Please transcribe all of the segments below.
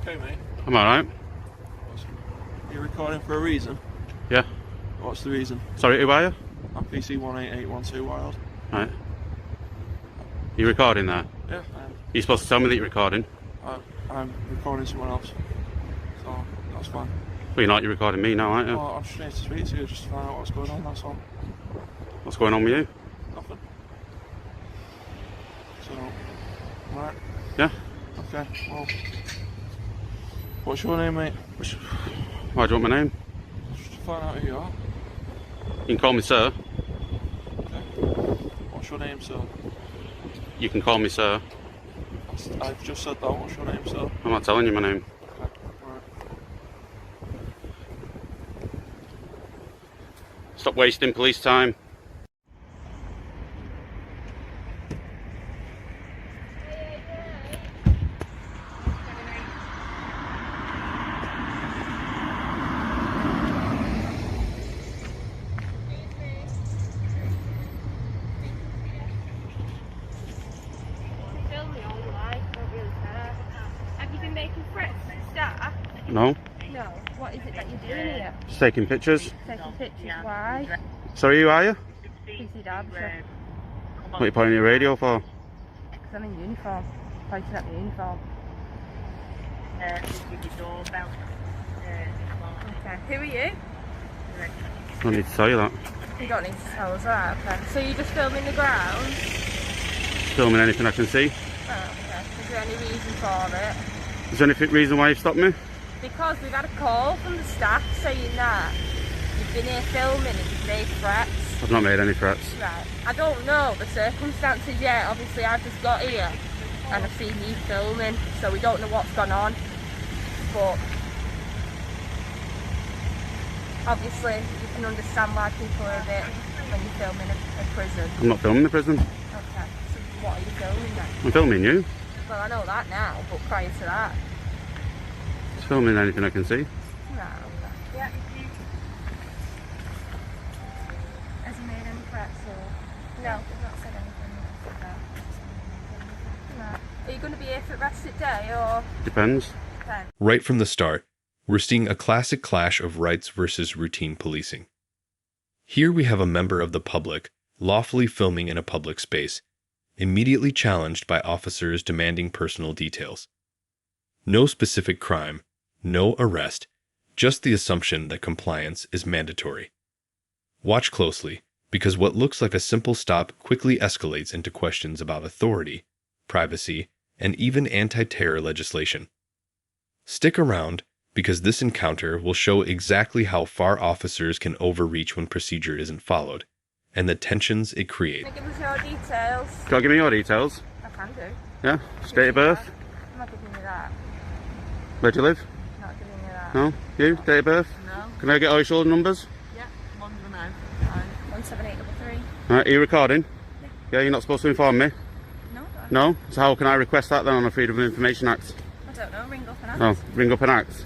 okay, mate? I'm alright. You're recording for a reason? Yeah. What's the reason? Sorry, who are you? I'm PC18812 Wild. Right. You recording there? Yeah, I am. You're supposed to tell me that you're recording. I'm recording someone else. So, that's fine. Well, you're not, you're recording me now, aren't you? Well, I'm just here to speak to you just to find out what's going on, that's all. What's going on with you? Nothing. So, right. Yeah? Okay, well. What's your name, mate? Why do you want my name? Just to find out who you are. You can call me sir. Okay. What's your name, sir? You can call me sir. I've just said that. What's your name, sir? I'm not telling you my name. Okay, right. Stop wasting police time. Making threats to staff? No? No. What is it that you're doing here? Just taking pictures. Taking pictures? Why? Sorry, who are you? PC Derbyshire. What are you putting your radio for? Because I'm in uniform. Pointing at the uniform. Okay. Who are you? I don't need to tell you that. You don't need to tell us that. Okay. So you're just filming the ground? Filming anything I can see. Oh, okay. Is there any reason for it? Is there any reason why you've stopped me? Because we've had a call from the staff saying that you've been here filming and you've made threats. I've not made any threats. Right. I don't know the circumstances yet. Obviously, I've just got here and I've seen you filming, so we don't know what's gone on. But obviously, you can understand why people are a bit when you're filming a prison. I'm not filming the prison. Okay. So what are you filming then? I'm filming you. Well, I know that now, but prior to that. Just filming anything I can see. No. Yeah. Has he made any threats or? No, he's not said anything. No. Are you going to be here for the rest of the day or? Depends. Then. Right from the start, we're seeing a classic clash of rights versus routine policing. Here we have a member of the public lawfully filming in a public space, immediately challenged by officers demanding personal details. No specific crime, no arrest, just the assumption that compliance is mandatory. Watch closely, because what looks like a simple stop quickly escalates into questions about authority, privacy, and even anti-terror legislation. Stick around, because this encounter will show exactly how far officers can overreach when procedure isn't followed, and the tensions it creates. Can you give us your details? Can I give me your details? I can do. Yeah? Date of birth? I'm not giving you that. Where do you live? Not giving you that. No? You? Date of birth? No. Can I get all your shoulder numbers? Yeah. 17833. Alright, are you recording? Yeah, you're not supposed to inform me? No. No? So how can I request that then on the Freedom of Information Act? I don't know. Ring up and ask. Oh, ring up an act.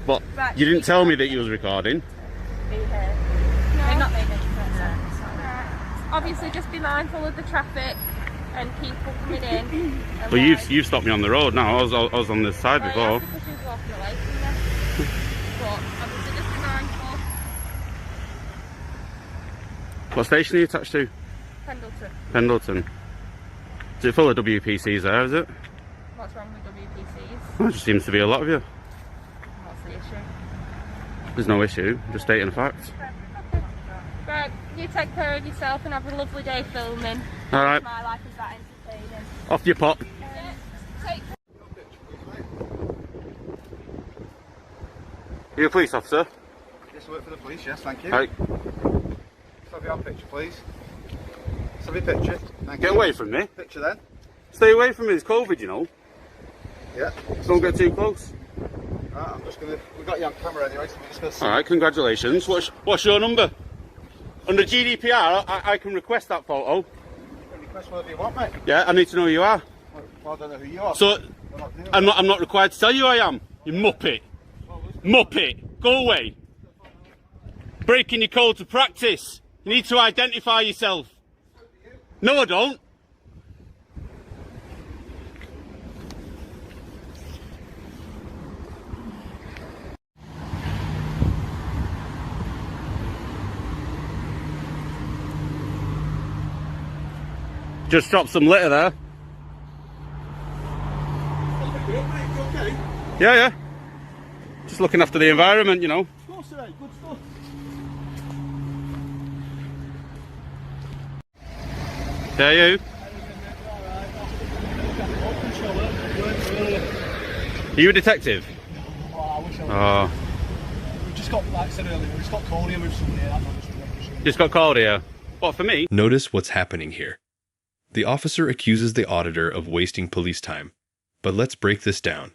But Right, you didn't tell me that you was recording. Be here. No. They've not made any threats. Obviously, just be mindful of the traffic and people coming in. But you've stopped me on the road now. I was on this side before. Yeah, because you was walking away from them. But obviously, just be mindful. What station are you attached to? Pendleton. Pendleton. Is it full of WPCs there, is it? What's wrong with WPCs? There just seems to be a lot of you. What's the issue? There's no issue, just stating a fact. Right, you take care of yourself and have a lovely day filming. Alright. My life is that entertaining. Off your pop. Yeah, take care. Are you a police officer? Yes, I work for the police, yes, thank you. Right. Let's have your picture, please. Let's have your picture. Thank Get you. away from me. Picture then. Stay away from me, it's COVID, you know. Yeah. Don't get too close. Right, I'm just gonna. We've got you on camera anyway, so we're just gonna see. Alright, congratulations. What's your number? Under GDPR, I can request that photo. You can request whatever you want, mate. Yeah, I need to know who you are. Well, I don't know who you are. So, We're not doing I'm not required to tell you who I am. You muppet. Muppet. Go away. Breaking your code to practice. You need to identify yourself. No, I don't. just dropped some litter there. Yeah, yeah. Just looking after the environment, you know. Of course, good stuff. Yeah, you. Are you a detective? Oh, I wish I was. Oh, We've just got, like I said earlier, we've just got called here with somebody here. just got called here. What, for me? Notice what's happening here. The officer accuses the auditor of wasting police time, but let's break this down.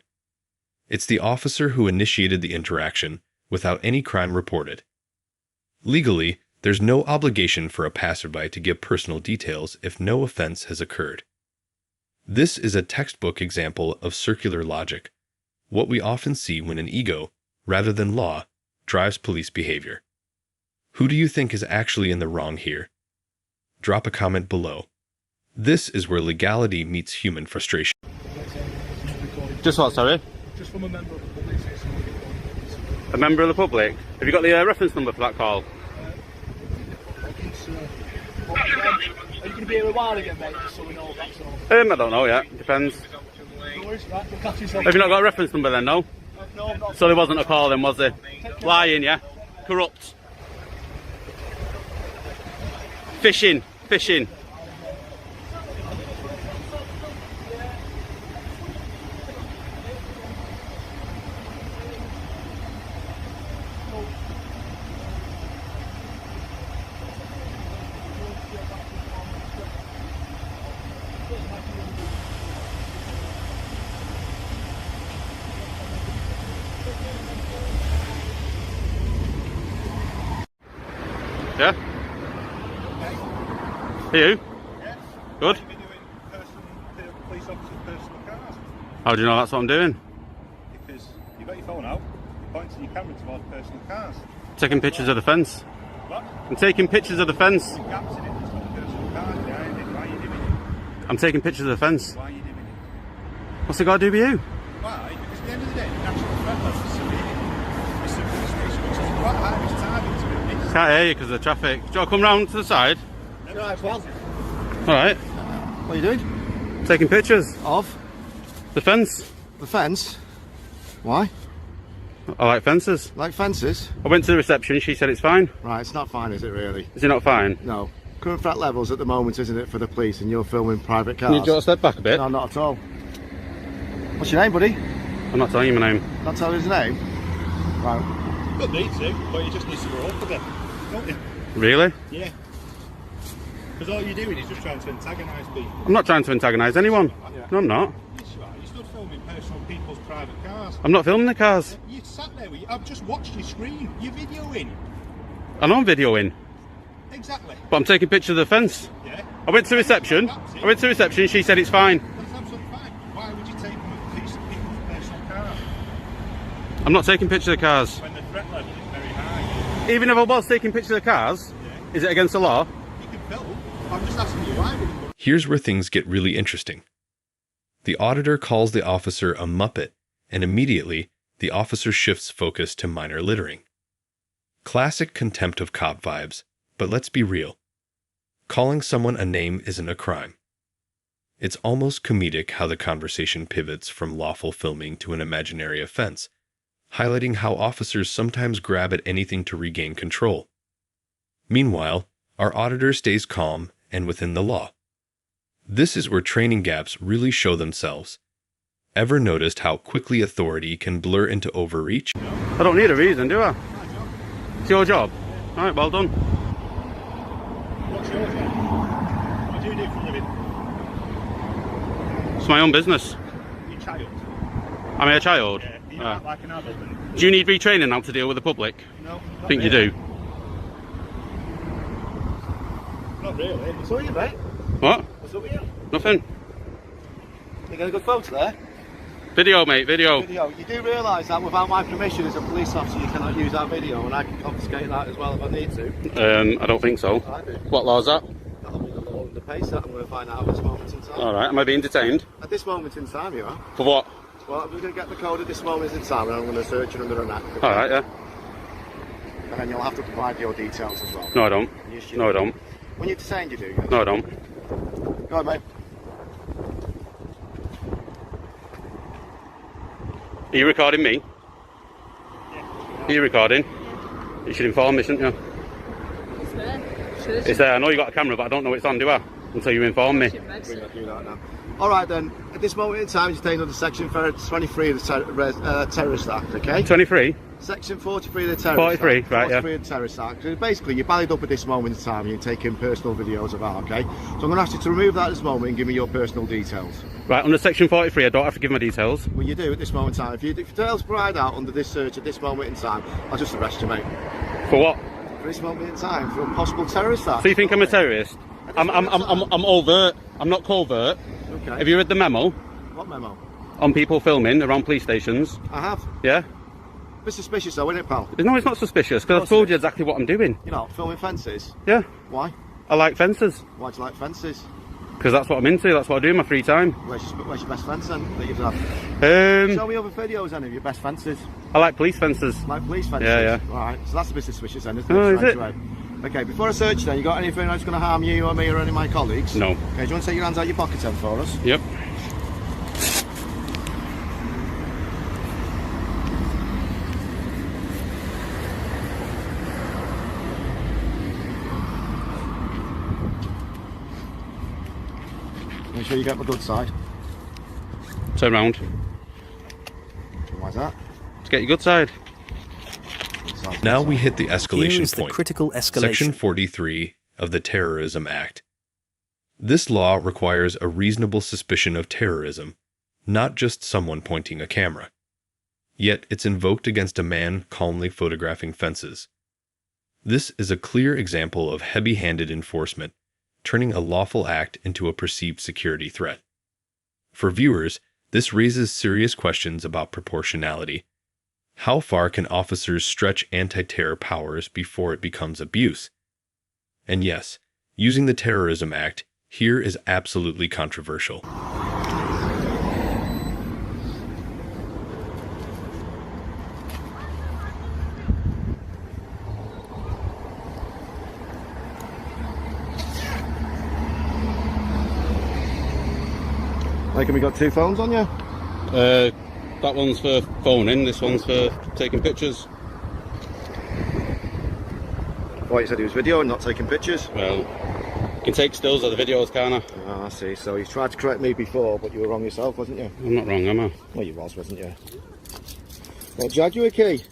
It's the officer who initiated the interaction without any crime reported. Legally, there's no obligation for a passerby to give personal details if no offense has occurred. This is a textbook example of circular logic, what we often see when an ego, rather than law, drives police behavior. Who do you think is actually in the wrong here? Drop a comment below. This is where legality meets human frustration. Just what, sorry? Just from a member of the public. A member of the public? Have you got the reference number for that call? Are you going to be here a while again, mate? Just so we know that's all. I don't know yet. Depends. No worries, right, look after yourself. Have you not got a reference number then, no? No, I'm not. So there wasn't a call then, was there? Lying, yeah? Corrupt. Fishing. Fishing. Yeah? Are you? Yeah. Good. You've been doing police officers' personal cars. How do you know that's what I'm doing? Because you've got your phone out, you're pointing your camera towards personal cars. Taking pictures of the fence. What? I'm taking pictures of the fence. There's gaps in it, there's got personal cars behind it. Why are you doing it? I'm taking pictures of the fence. Why are you doing it? What's it got to do with you? Why? Because at the end of the day, the national threat level is severe. It's a police station, which is quite high risk target to be missed. Can't hear you because of the traffic. Do you want to come round to the side? Right, well. Alright. What are you doing? Taking pictures. Of? The fence. The fence? Why? I like fences. Like fences? I went to the reception, she said it's fine. Right, it's not fine, is it really? Is it not fine? No. Current threat levels at the moment, isn't it, for the police, and you're filming private cars? Can you just step back a bit? No, not at all. What's your name, buddy? I'm not telling you my name. Not telling his name? Right. Don't need to, but you just need to grow up a bit, don't you? Really? Yeah. Because all you're doing is just trying to antagonise people. I'm not trying to antagonise anyone. Yeah. No, I'm not. Yes, you are. You stood filming personal people's private cars. I'm not filming the cars. You sat there with I've just watched your screen. You're videoing. I know I'm videoing, Exactly. but I'm taking pictures of the fence. Yeah. I went to reception. I went to reception, she said it's fine. That's absolutely fine. Why would you take a piece of people's personal cars I'm not taking pictures of the cars. when the threat level is very high? Even if I was taking pictures of the cars, is it against the law? You can film. I'm just asking you why would you put Here's where things get really interesting. The auditor calls the officer a muppet, and immediately, the officer shifts focus to minor littering. Classic contempt of cop vibes, but let's be real. Calling someone a name isn't a crime. It's almost comedic how the conversation pivots from lawful filming to an imaginary offense, highlighting how officers sometimes grab at anything to regain control. Meanwhile, our auditor stays calm and within the law. This is where training gaps really show themselves. Ever noticed how quickly authority can blur into overreach? I don't need a reason, do I? It's your job. Alright, well done. What's your job? What do you do for a living? It's my own business. You're a child. I'm a child. Yeah. You act like an adult then. Do you need retraining now to deal with the public? No. I think you do. Not really. What's up with you, mate? What? What's up with you? Nothing. You got a good photo there? Video, mate, video. Video. You do realise that without my permission as a police officer, you cannot use that video, and I can confiscate that as well if I need to. I don't think so. I do. What law is that? That'll be the law and the pace that I'm going to find out at this moment in time. Alright, am I being detained? At this moment in time, you are. For what? Well, we're going to get the code at this moment in time, and I'm going to search you under an act. okay? Alright, yeah. And then you'll have to provide your details as well. No, I don't. Yes, you No, I do. don't. When you're detained, you do. Yes. No, I don't. Go on, mate. Are you recording me? Are you recording? You should inform me, shouldn't you? It's there. I know you got a camera, but I don't know it's on, do I? Until you inform me. Alright then, at this moment in time, you're staying under Section 23 of the Terrorist Act, okay? 23? Section 43 of the Terrorist 43, Act. right, 43 of the Terrorist Act. So basically, you're ballied up at this moment in time, you're taking personal videos of that, okay? So I'm going to ask you to remove that at this moment and give me your personal details. Right, under Section 43, I don't have to give my details. Well, you do at this moment in time. If your details provide out under this search at this moment in time, I'll just arrest you, mate. For what? For this moment in time, for a possible terrorist act. So you think I'm a terrorist? I'm overt. I'm not covert. Okay. Have you read the memo What memo? on people filming around police stations? I have. Yeah? Bit suspicious though, isn't it, pal? No, it's not suspicious, because I've told you exactly what I'm doing. You're not filming fences? Yeah? Why? I like fences. Why do you like fences? Because that's what I'm into, that's what I do in my free time. Where's your best fence then that you've done? Show me other videos then of your best fences. I like police fences. Like police fences? Yeah. Alright, so that's a bit suspicious then, isn't it? Oh, is it? Right. Okay, before I search then, you got anything that's going to harm you or me or any of my colleagues? No. Okay, do you want to take your hands out your pockets then for us? Yep. Make sure you get my good side. Turn round. Why's that? To get your good side. Now we hit the Here escalation is the point. critical escalation. Section 43 of the Terrorism Act. This law requires a reasonable suspicion of terrorism, not just someone pointing a camera. Yet it's invoked against a man calmly photographing fences. This is a clear example of heavy-handed enforcement, turning a lawful act into a perceived security threat. For viewers, this raises serious questions about proportionality. How far can officers stretch anti-terror powers before it becomes abuse? And yes, using the Terrorism Act here is absolutely controversial. Like, have we got two phones on you? That one's for phoning, this one's for taking pictures. Oh, you said he was videoing, not taking pictures? Well, you can take stills of the videos, can't I? Ah, I see. So you tried to correct me before, but you were wrong yourself, wasn't you? I'm not wrong, am I? Well, you was, wasn't you? What, Jaguar key?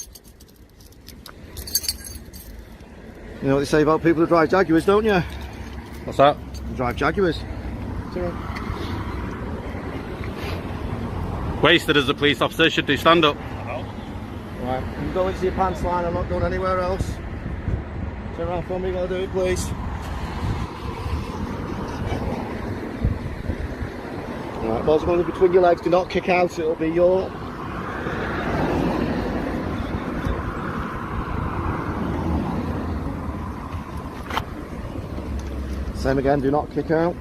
You know what they say about people who drive Jaguars, don't you? What's that? Who drive Jaguars. Wasted as a police officer, should do stand up. Right, you go into your pants line, I'm not going anywhere else. Turn around for me, you gotta do it, please. Right, balls going between your legs, do not kick out, it'll be your... Same again, do not kick out.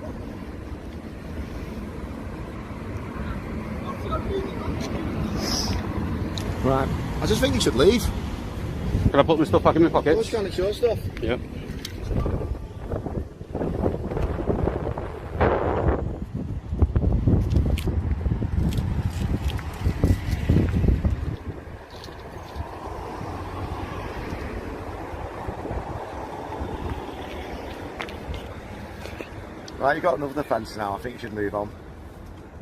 Right, I just think you should leave. Can I put my stuff back in my What's pockets? going, it's your stuff. Yep. Right, you've got another defence now, I think you should move on.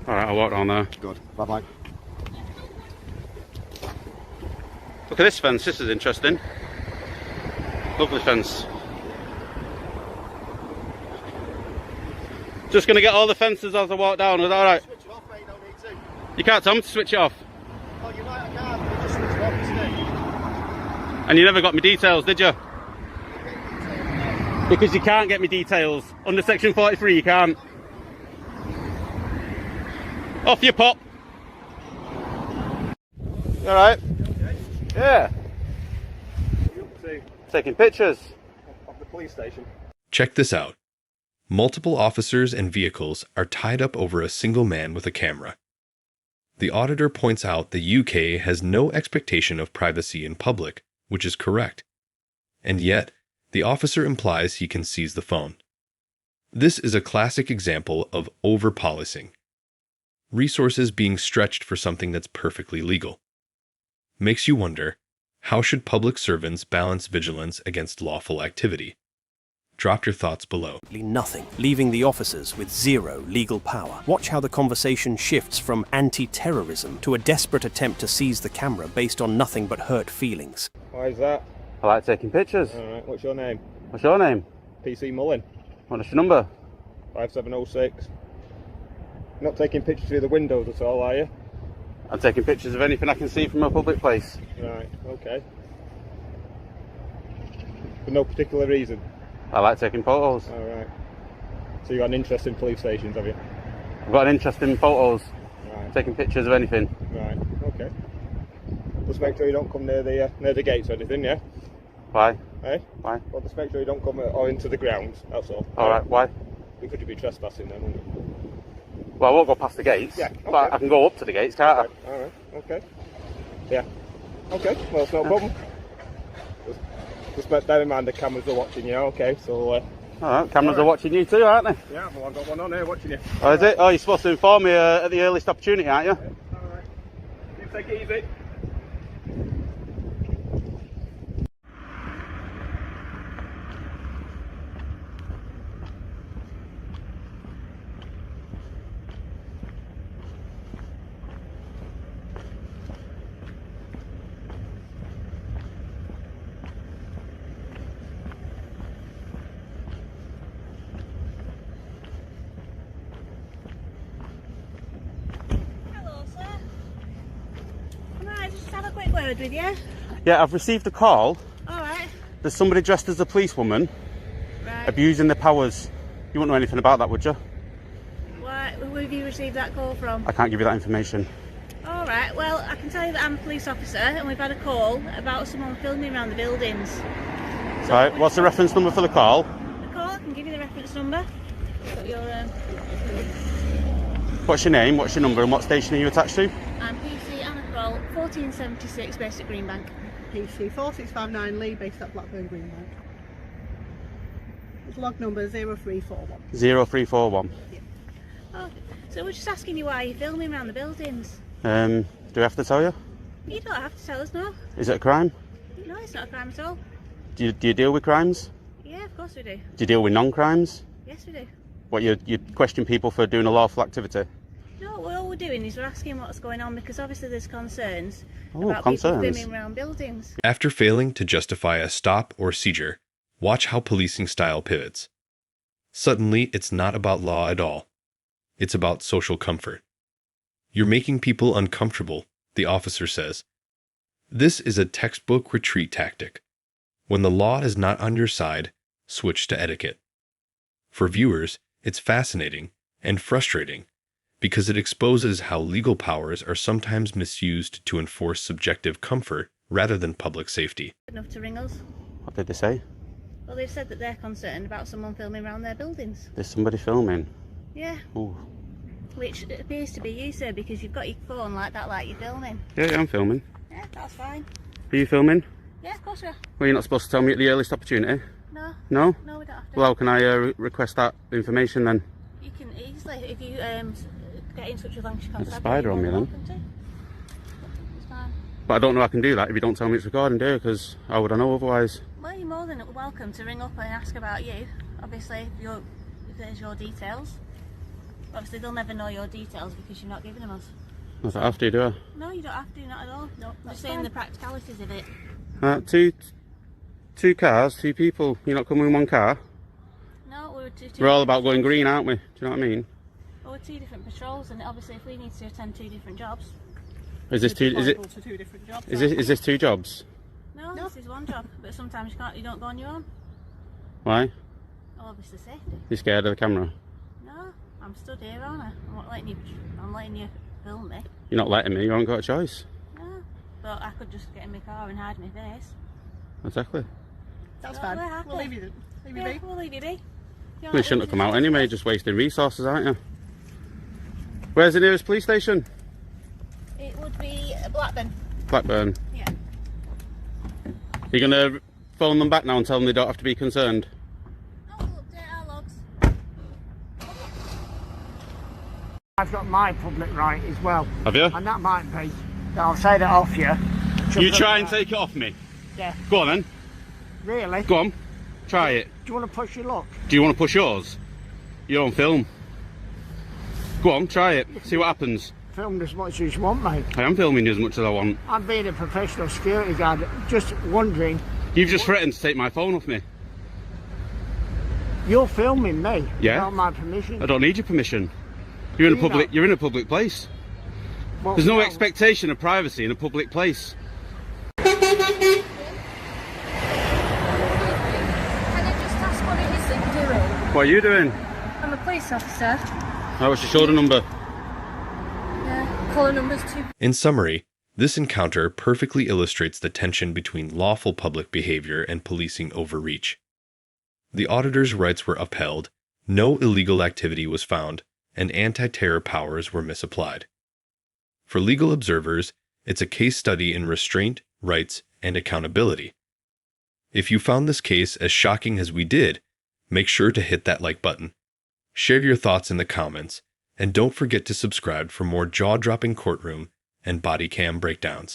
Alright, I'll walk down there. Good, bye-bye. Look at this fence, this is interesting. Lovely fence. Just going to get all the fences as I walk down, is that alright? Switch it off, mate, you don't need to. You can't tell me to switch it off. Oh, you're right, I can't, but just switch it off, isn't it? And you never got me details, did you? Because you can't get me details. Under Section 43 you can't. Off you pop. You alright? Yeah. Taking pictures. Of the police station. Check this out. Multiple officers and vehicles are tied up over a single man with a camera. The auditor points out the UK has no expectation of privacy in public, which is correct. And yet, the officer implies he can seize the phone. This is a classic example of over-policing. Resources being stretched for something that's perfectly legal. Makes you wonder, how should public servants balance vigilance against lawful activity? Drop your thoughts below. Nothing, leaving the officers with zero legal power. Watch how the conversation shifts from anti-terrorism to a desperate attempt to seize the camera based on nothing but hurt feelings. Why is that? I like taking pictures. Alright, what's your name? What's your name? PC Mullin. What's your number? 5706. You're not taking pictures through the windows at all, are you? I'm taking pictures of anything I can see from a public place. Right, okay. For no particular reason? I like taking photos. Alright. So you got an interest in police stations, have you? I've got an interest in photos. Right. Taking pictures of anything. Right, okay. Just make sure you don't come near the gates or anything, yeah? Why? Eh? Why? Well, just make sure you don't come or into the grounds, that's all. Alright, why? Because you'd be trespassing then, wouldn't you? Well, I won't go past the gates. Yeah, okay. But I can go up to the gates, can't I? Alright, okay. Yeah. Okay, well, it's no problem. Just bear in mind the cameras are watching you, okay? So, Alright, cameras are watching you too, aren't they? yeah, well, I've got one on here watching you. Oh, is it? Oh, you're supposed to inform me at the earliest opportunity, aren't you? Alright. You take it easy. Hello, sir. Can I just have a quick word with you? Yeah, I've received a call. Alright. There's somebody dressed as a policewoman Right. abusing their powers. You wouldn't know anything about that, would you? Where have you received that call from? I can't give you that information. Alright, well, I can tell you that I'm a police officer and we've had a call about someone filming around the buildings. So Right, what's the reference number for the call? The call, I can give you the reference number. Got your, What's your name, what's your number, and what station are you attached to? I'm PC Anna Kroll, 1476 based at Greenbank. PC 4659 Lee, based at Blackburn Greenbank. It's log number 0341. 0341. Oh, so we're just asking you why you're filming around the buildings. Do we have to tell you? You don't have to tell us, no. Is it a crime? No, it's not a crime at all. Do you deal with crimes? Yeah, of course we do. Do you deal with non-crimes? Yes, we do. What, you question people for doing a lawful activity? No, all we're doing is we're asking what's going on because obviously there's concerns Oh, about concerns. people filming around buildings. After failing to justify a stop or seizure, watch how policing style pivots. Suddenly, it's not about law at all. It's about social comfort. You're making people uncomfortable, the officer says. This is a textbook retreat tactic. When the law is not on your side, switch to etiquette. For viewers, it's fascinating and frustrating because it exposes how legal powers are sometimes misused to enforce subjective comfort rather than public safety. Enough to ring us. What did they say? Well, they've said that they're concerned about someone filming around their buildings. There's somebody filming. Yeah, Ooh. which appears to be you, sir, because you've got your phone like that, like you're filming. Yeah, I'm filming. Yeah, that's fine. Are you filming? Yeah, of course we are. Well, you're not supposed to tell me at the earliest opportunity? No, No? no, we don't have to. Well, how can I request that information then? You can easily, if you get in touch with Lancashire There's a Constabulary, spider on me you're then. welcome to. It's fine. But I don't know I can do that if you don't tell me it's recording, do you? Because how would I know otherwise? Well, you're more than welcome to ring up and ask about you. Obviously, if there's your details. Obviously, they'll never know your details because you're not giving them us. I don't have to, do I? No, you don't have to, not at all. No, I'm just saying the practicalities of it. Two cars, two people. You're not coming in one car? No, we're two We're all different about going patrols. green, aren't we? Do you know what I mean? Well, we're two different patrols, and obviously, if we need to attend two different jobs. Is this two? Is it? Liable to two different jobs. Is this two jobs? No, this is one job, but sometimes you don't go on your own. Why? Well, obviously safety. You scared of the camera? No, I'm stood here, aren't I? I'm letting you film me. You're not letting me. You haven't got a choice. No, but I could just get in my car and hide my face. Exactly. That's Oh, fine. we're happy. We'll leave you Yeah, be. we'll leave you be. You're You not shouldn't have come out leaving anyway. us. Just wasting resources, aren't you? Where's the nearest police station? It would be Blackburn. Blackburn. Yeah. You're gonna phone them back now and tell them they don't have to be concerned. Oh, we'll update our logs. I've got my public right as well. Have you? And that might be that I'll say that off you. You try and take it off me. Yeah. Go on then. Really? Go on. Try it. Do you want to push your luck? Do you want to push yours? You're on film. Go on, try it. See what happens. Filmed as much as you want, mate. I am filming you as much as I want. I'm being a professional security guard. Just wondering. You've just threatened to take my phone off me. You're filming me. Yeah. Without my permission. I don't need your permission. You're in a public. You're in a public place. Well, There's no expectation of privacy in a public place. Can I just ask what it is that you're doing? What are you doing? I'm a police officer. Oh, what's your shoulder number? Yeah, caller number's 2. In summary, this encounter perfectly illustrates the tension between lawful public behavior and policing overreach. The auditor's rights were upheld, no illegal activity was found, and anti-terror powers were misapplied. For legal observers, it's a case study in restraint, rights, and accountability. If you found this case as shocking as we did, make sure to hit that like button. Share your thoughts in the comments, and don't forget to subscribe for more jaw-dropping courtroom and body cam breakdowns.